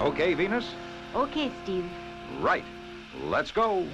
Okay, Venus? Okay, Steve. Right. Let's go.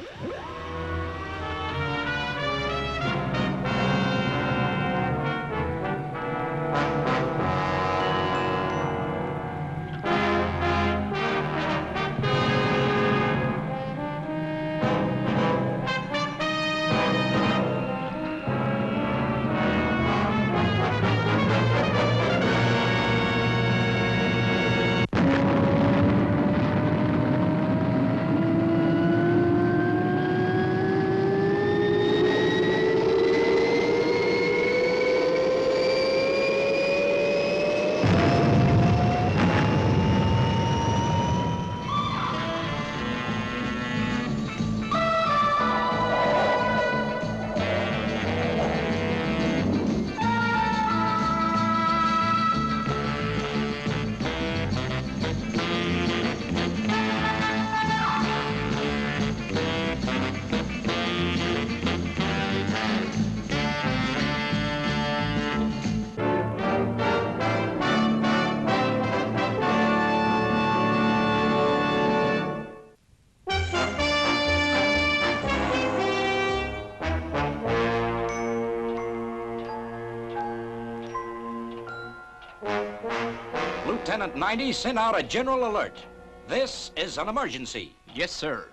Lieutenant 90 sent out a general alert. This is an emergency. Yes, sir.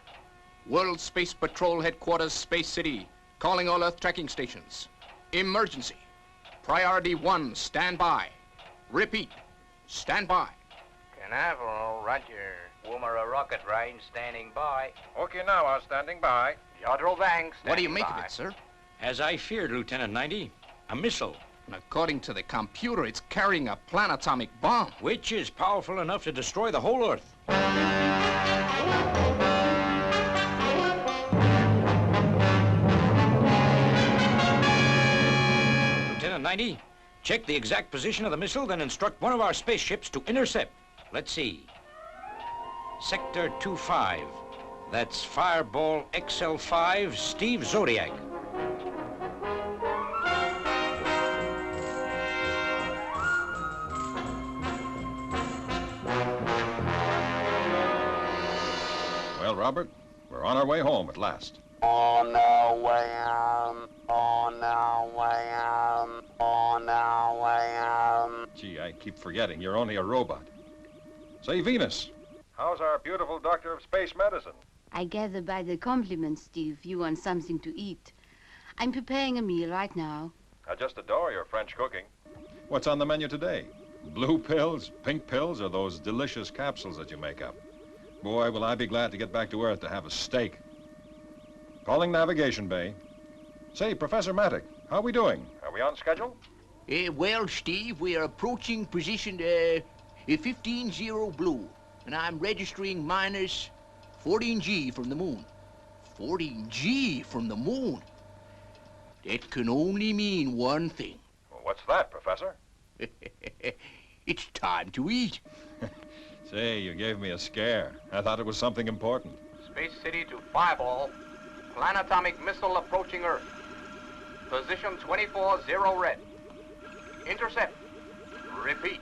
World Space Patrol Headquarters, Space City, calling all Earth tracking stations. Emergency. Priority 1, stand by. Repeat, stand by. Canaveral, roger. Woomera rocket range standing by. Okinawa standing by. Jodrell Bank standing by. What do you make of it, sir? As I feared, Lieutenant 90, a missile, And according to the computer, it's carrying a planetomic bomb. which is powerful enough to destroy the whole Earth. Lieutenant 90, check the exact position of the missile, then instruct one of our spaceships to intercept. Let's see. Sector 25. That's Fireball XL5, Steve Zodiac. Well, Robert, we're on our way home at last. On our way home, on our way home, on our way home. Gee, I keep forgetting you're only a robot. Say, Venus, how's our beautiful doctor of space medicine? I gather by the compliments, Steve, you want something to eat. I'm preparing a meal right now. I just adore your French cooking. What's on the menu today? Blue pills, pink pills, or those delicious capsules that you make up? Boy, will I be glad to get back to Earth to have a steak. Calling Navigation Bay. Say, Professor Mattick, how are we doing? Are we on schedule? Well, Steve, we are approaching position 15-0 blue, and I'm registering minus 14G from the moon. 14G from the moon? That can only mean one thing. Well, what's that, Professor? It's time to eat. Say, you gave me a scare. I thought it was something important. Space City to Fireball. Planetomic missile approaching Earth. Position 24-0 red. Intercept. Repeat.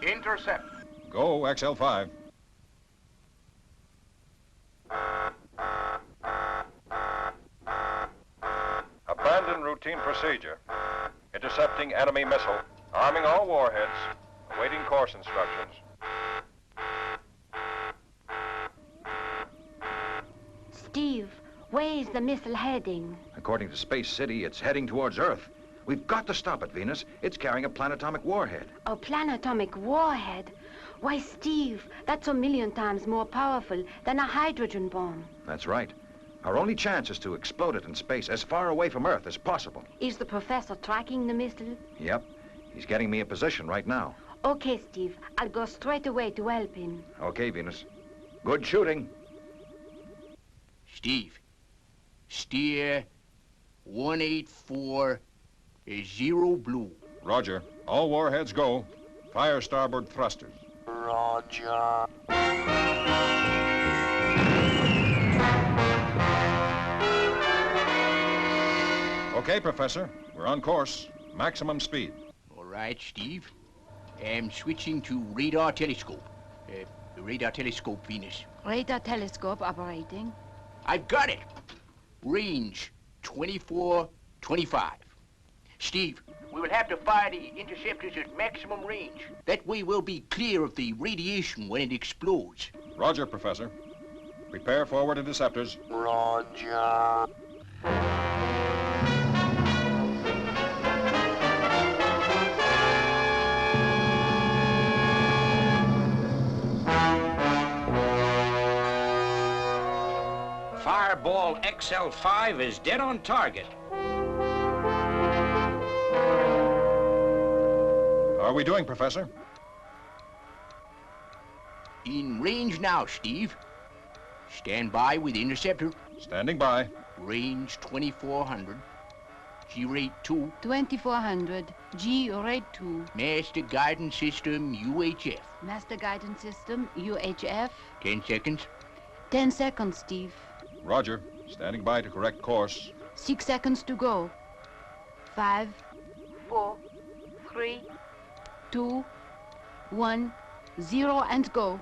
Intercept. Go, XL5. Abandon routine procedure. Intercepting enemy missile. Arming all warheads. Awaiting course instructions. Steve, where is the missile heading? According to Space City, it's heading towards Earth. We've got to stop it, Venus. It's carrying a planetomic warhead. A planetomic warhead? Why, Steve, that's a million times more powerful than a hydrogen bomb. That's right. Our only chance is to explode it in space as far away from Earth as possible. Is the professor tracking the missile? Yep. He's getting me a position right now. Okay, Steve, I'll go straight away to help him. Okay, Venus. Good shooting. Steve, steer 184 blue. Roger. All warheads go. Fire starboard thrusters. Roger. Okay, Professor. We're on course. Maximum speed. All right, Steve. I'm switching to radar telescope. Radar telescope, Venus. Radar telescope operating. I've got it. Range 2425. Steve, we will have to fire the interceptors at maximum range. That way we'll be clear of the radiation when it explodes. Roger, Professor. Prepare forward interceptors. Roger. Fireball XL5 is dead on target. How are we doing, Professor? In range now, Steve. Stand by with interceptor. Standing by. Range 2400. G-rate 2. 2400. G rate 2. Master guidance system UHF. Master guidance system UHF. 10 seconds. 10 seconds, Steve. Roger. Standing by to correct course. 6 seconds to go. 5, 4, 3, 2, 1, 0, and go.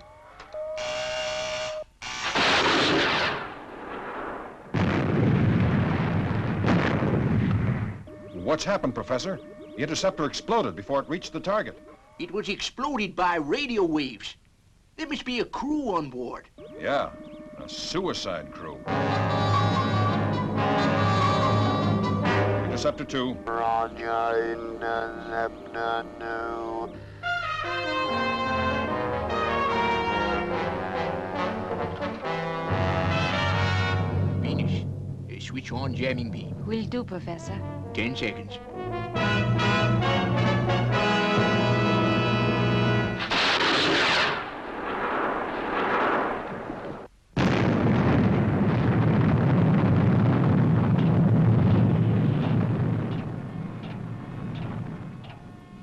What's happened, Professor? The interceptor exploded before it reached the target. It was exploded by radio waves. There must be a crew on board. Yeah, a suicide crew. Interceptor 2. Roger, interceptor 2. Venus, switch on jamming beam. Will do, Professor. 10 seconds.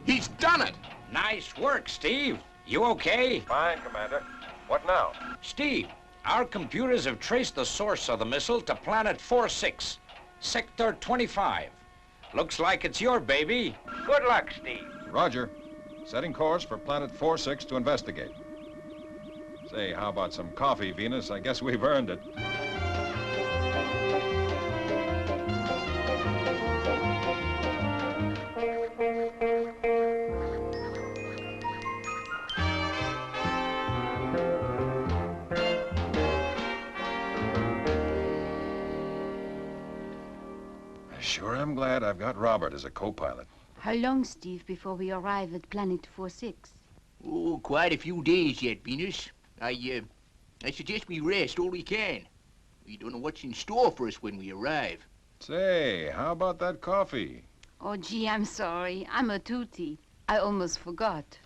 He's done it! Nice work, Steve. You okay? Fine, Commander. What now? Steve, our computers have traced the source of the missile to Planet 46, Sector 25. Looks like it's your baby. Good luck, Steve. Roger. Setting course for Planet 46 to investigate. Say, how about some coffee, Venus? I guess we've earned it. Sure am glad I've got Robert as a co-pilot. How long, Steve, before we arrive at Planet 46? Oh, quite a few days yet, Venus. I suggest we rest all we can. We don't know what's in store for us when we arrive. Say, how about that coffee? Oh, gee, I'm sorry. I'm a tootie. I almost forgot.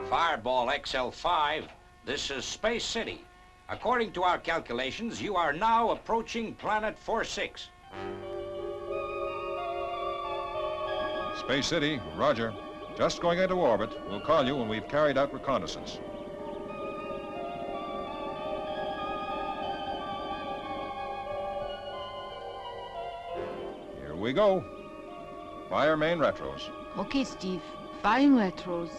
Fireball XL5, this is Space City. According to our calculations, you are now approaching Planet 46. Space City, roger. Just going into orbit. We'll call you when we've carried out reconnaissance. Here we go. Fire main retros. Okay, Steve. Firing retros.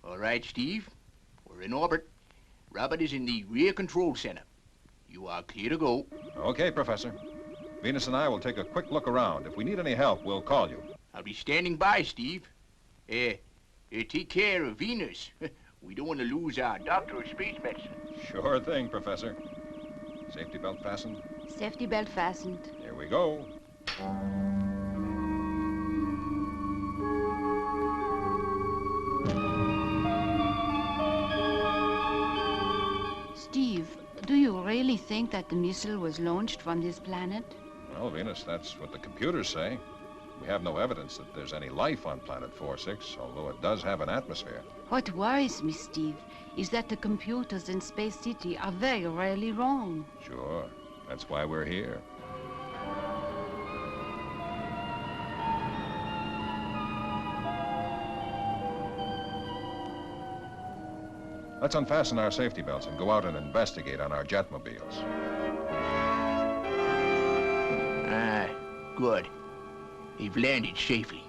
All right, Steve. We're in orbit. Robert is in the rear control center. You are clear to go. Okay, Professor. Venus and I will take a quick look around. If we need any help, we'll call you. I'll be standing by, Steve. Take care of Venus. We don't want to lose our doctor of space medicine. Sure thing, Professor. Safety belt fastened? Safety belt fastened. Here we go. Steve, do you really think that the missile was launched from this planet? Well, Venus, that's what the computers say. We have no evidence that there's any life on Planet 4-6, although it does have an atmosphere. What worries me, Steve, is that the computers in Space City are very rarely wrong. Sure. That's why we're here. Let's unfasten our safety belts and go out and investigate on our jetmobiles. Ah, good. They've landed safely.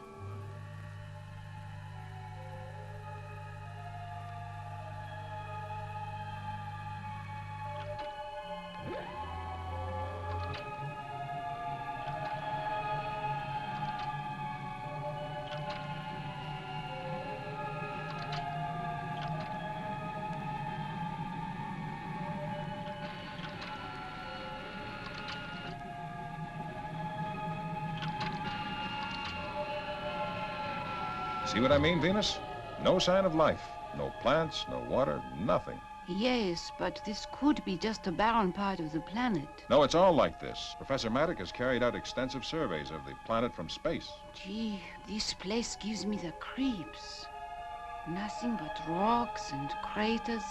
See what I mean, Venus? No sign of life. No plants, no water, nothing. Yes, but this could be just a barren part of the planet. No, it's all like this. Professor Maddock has carried out extensive surveys of the planet from space. Gee, this place gives me the creeps. Nothing but rocks and craters.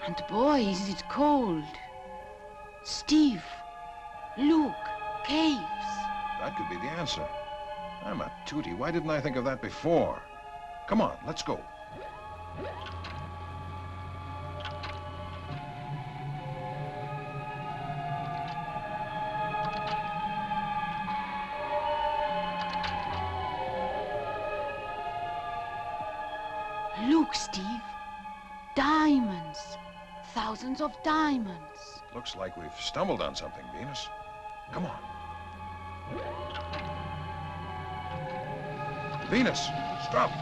And boy, is it cold. Steve, look, caves. That could be the answer. I'm a tootie. Why didn't I think of that before? Come on, let's go. Look, Steve. Diamonds. Thousands of diamonds. Looks like we've stumbled on something, Venus. Come on. Venus, stop.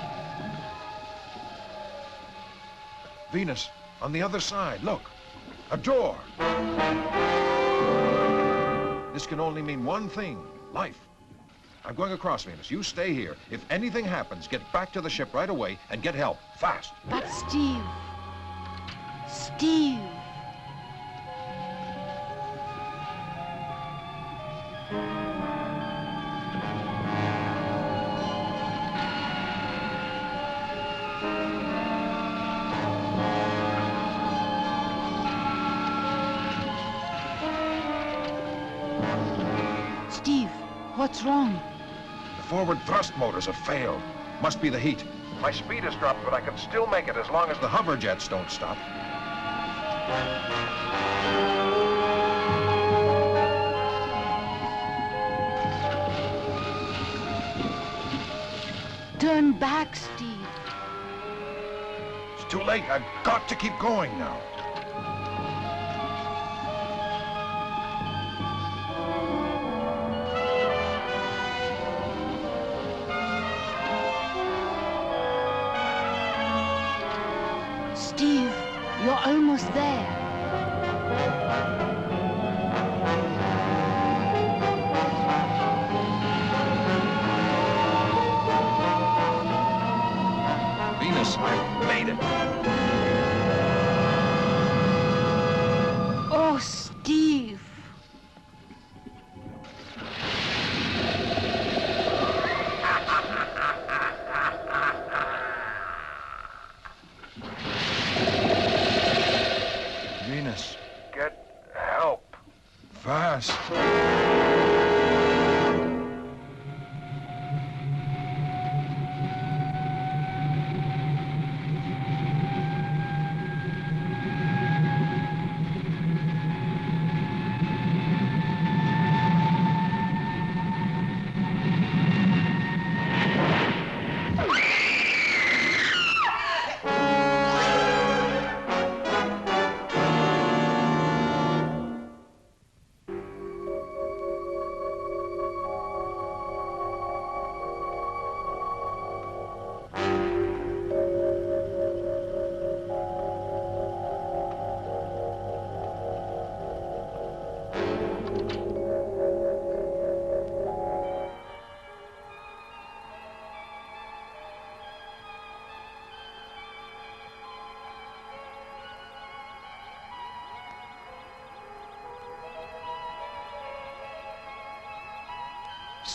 Venus, on the other side, look. A door. This can only mean one thing, life. I'm going across, Venus. You stay here. If anything happens, get back to the ship right away and get help, fast. But Steve... Steve... Steve, what's wrong? The forward thrust motors have failed. Must be the heat. My speed has dropped, but I can still make it as long as the hover jets don't stop. Turn back, Steve. It's too late. I've got to keep going now. Steve, you're almost there. Venus, I've made it. Oh, Steve. Venus. Get help. Fast.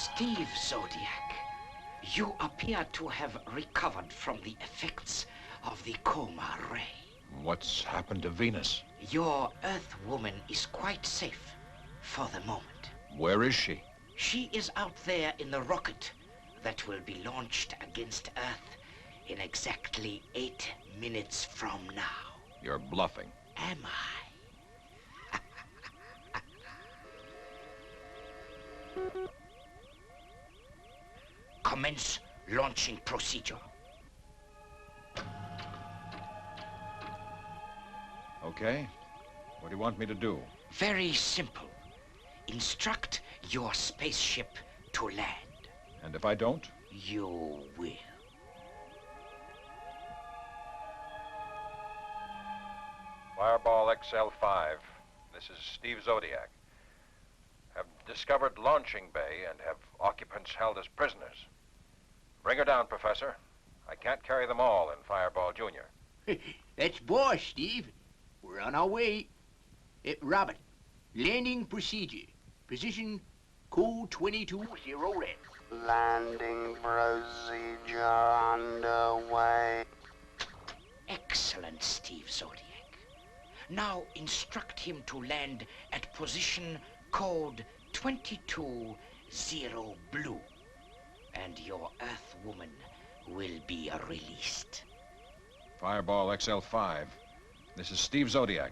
Steve Zodiac, you appear to have recovered from the effects of the coma ray. What's happened to Venus? Your Earth woman is quite safe for the moment. Where is she? She is out there in the rocket that will be launched against Earth in exactly 8 minutes from now. You're bluffing. Am I? Commence launching procedure. Okay. What do you want me to do? Very simple. Instruct your spaceship to land. And if I don't? You will. Fireball XL5. This is Steve Zodiac. Have discovered launching bay and have occupants held as prisoners. Bring her down, Professor. I can't carry them all in Fireball Jr. That's boss, Steve. We're on our way. Robert, landing procedure. Position code 22 0 red. Landing procedure underway. Excellent, Steve Zodiac. Now instruct him to land at position code 22 0 blue. And your Earth woman will be released. Fireball XL5. This is Steve Zodiac.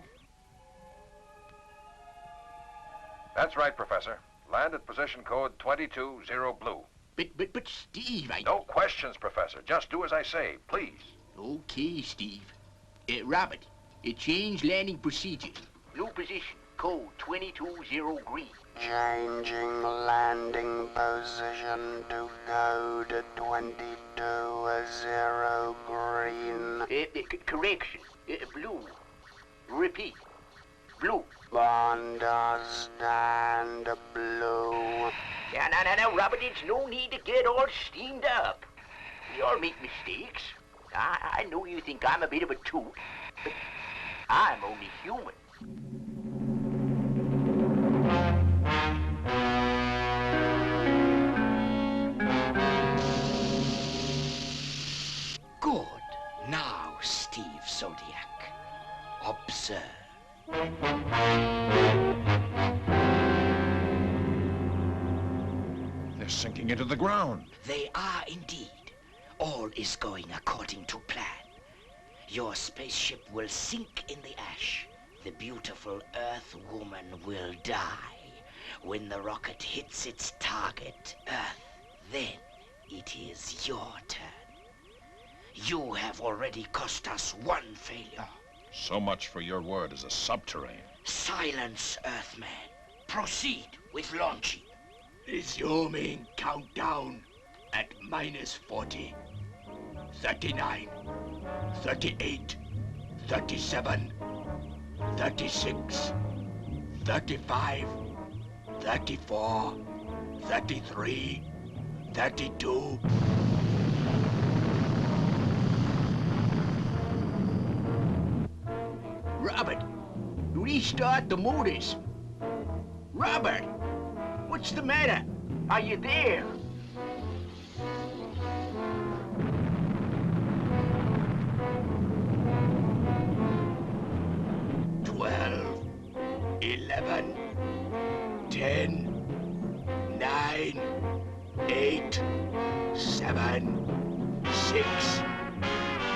That's right, Professor. Land at position code 22 0 blue. But Steve, No questions, Professor. Just do as I say, please. Okay, Steve. Robert, change landing procedure. New position, code 22 0 green. Changing landing position to code 22 0 green. Correction, blue. Repeat, blue. Understand blue. Now, Robert, it's no need to get all steamed up. We all make mistakes. I know you think I'm a bit of a toot, but I'm only human. Good. Now, Steve Zodiac, observe. They're sinking into the ground. They are indeed. All is going according to plan. Your spaceship will sink in the ash. The beautiful Earth woman will die. When the rocket hits its target, Earth, then it is your turn. You have already cost us one failure. So much for your word as a subterranean. Silence, Earthman. Proceed with launching. Resuming countdown at -40, 39, 38, 37, 36, 35, 34, 33, 32. Robert, restart the motors. Robert, what's the matter? Are you there? Twelve, 11, 10, 9, 8, 7, 6,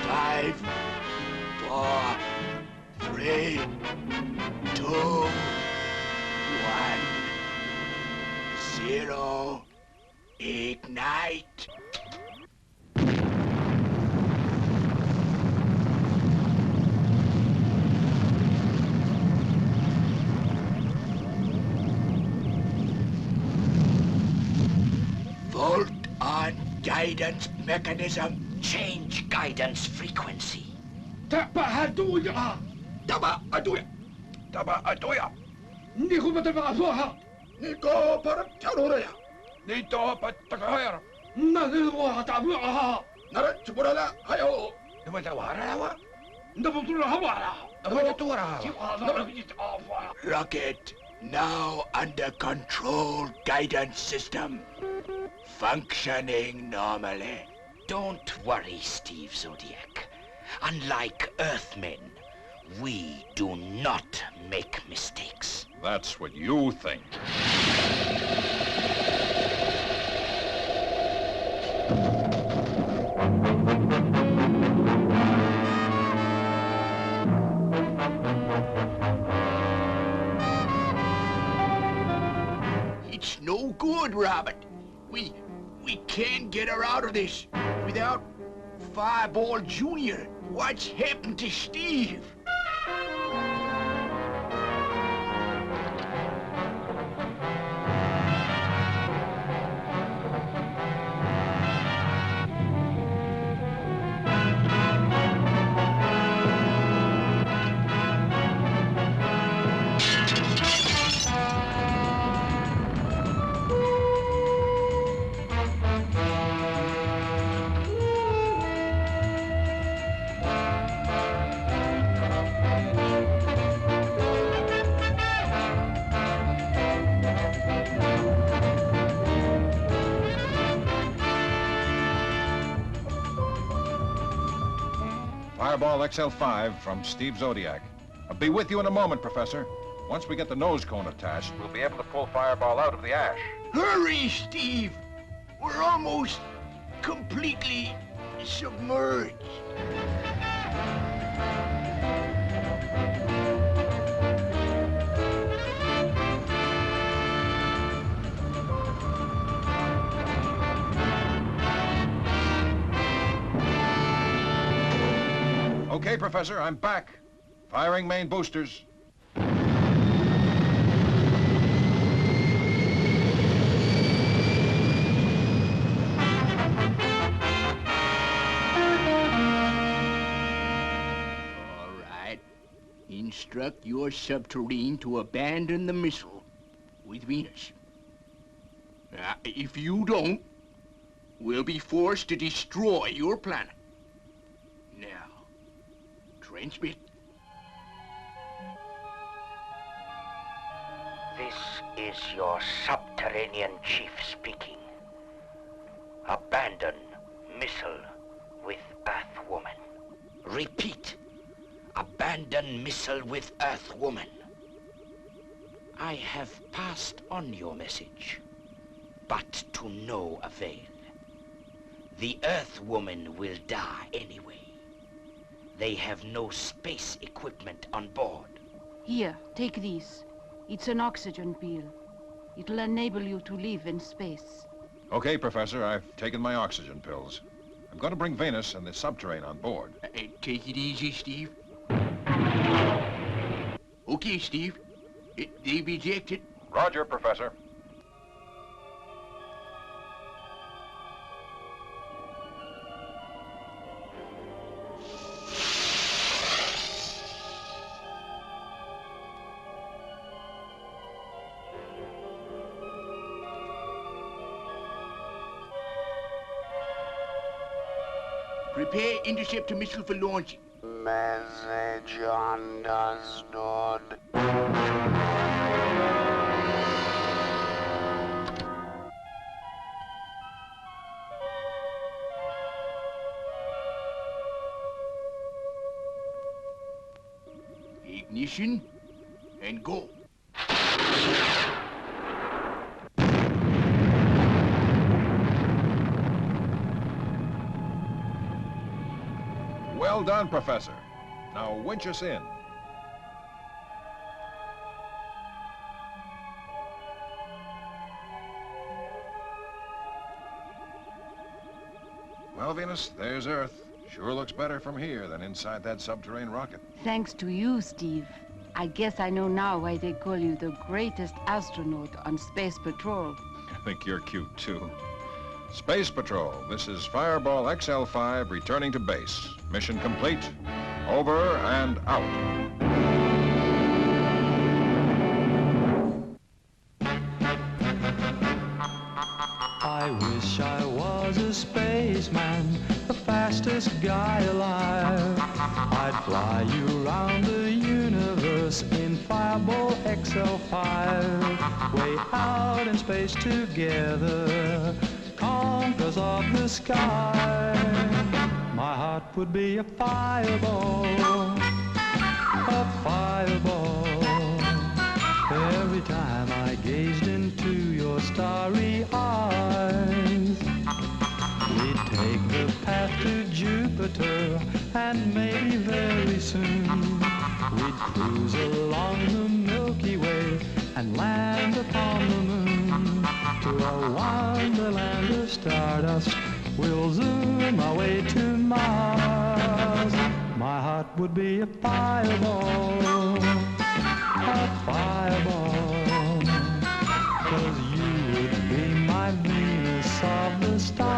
5, 4, 3, 2, 1, 0. Ignite. Volt on guidance mechanism. Change guidance frequency. Tabahaduya! Tabahaduya! Niko matagasoha! Niko parapcharuya! Nito patagayar! Nadiwa tabuaha! Narachburala hayo! Ndabutula hawara! Nabatura! Rocket Now under control guidance system. Functioning normally. Don't worry, Steve Zodiac. Unlike Earthmen, we do not make mistakes. That's what you think. It's no good, Robert. We can't get her out of this without Fireball Jr. What's happened to Steve? Fireball XL5 from Steve Zodiac. I'll be with you in a moment, Professor. Once we get the nose cone attached, we'll be able to pull Fireball out of the ash. Hurry, Steve! We're almost completely submerged. Okay, Professor, I'm back. Firing main boosters. All right. Instruct your subterrane to abandon the missile with Venus. If you don't, we'll be forced to destroy your planet. Now, transmit. This is your subterranean chief speaking. Abandon missile with Earthwoman. Repeat. Abandon missile with Earthwoman. I have passed on your message, but to no avail. The Earthwoman will die anyway. They have no space equipment on board. Here, take this. It's an oxygen pill. It'll enable you to live in space. Okay, Professor, I've taken my oxygen pills. I'm going to bring Venus and the subterrane on board. Take it easy, Steve. Okay, Steve. They've ejected. Roger, Professor. Prepare interceptor missile for launching. Message understood. Ignition and go. Well done, Professor. Now winch us in. Well, Venus, there's Earth. Sure looks better from here than inside that subterranean rocket. Thanks to you, Steve. I guess I know now why they call you the greatest astronaut on Space Patrol. I think you're cute, too. Space Patrol, this is Fireball XL5 returning to base. Mission complete. Over and out. I wish I was a spaceman, the fastest guy alive. I'd fly you around the universe in Fireball XL5, way out in space together, conquerors of the sky. My heart would be a fireball, every time I gazed into your starry eyes. We'd take the path to Jupiter, and maybe very soon we'd cruise along the Milky Way and land upon the moon. To a wonderland of stardust, we'll zoom our way to Mars. My heart would be a fireball, 'cause you would be my Venus of the stars.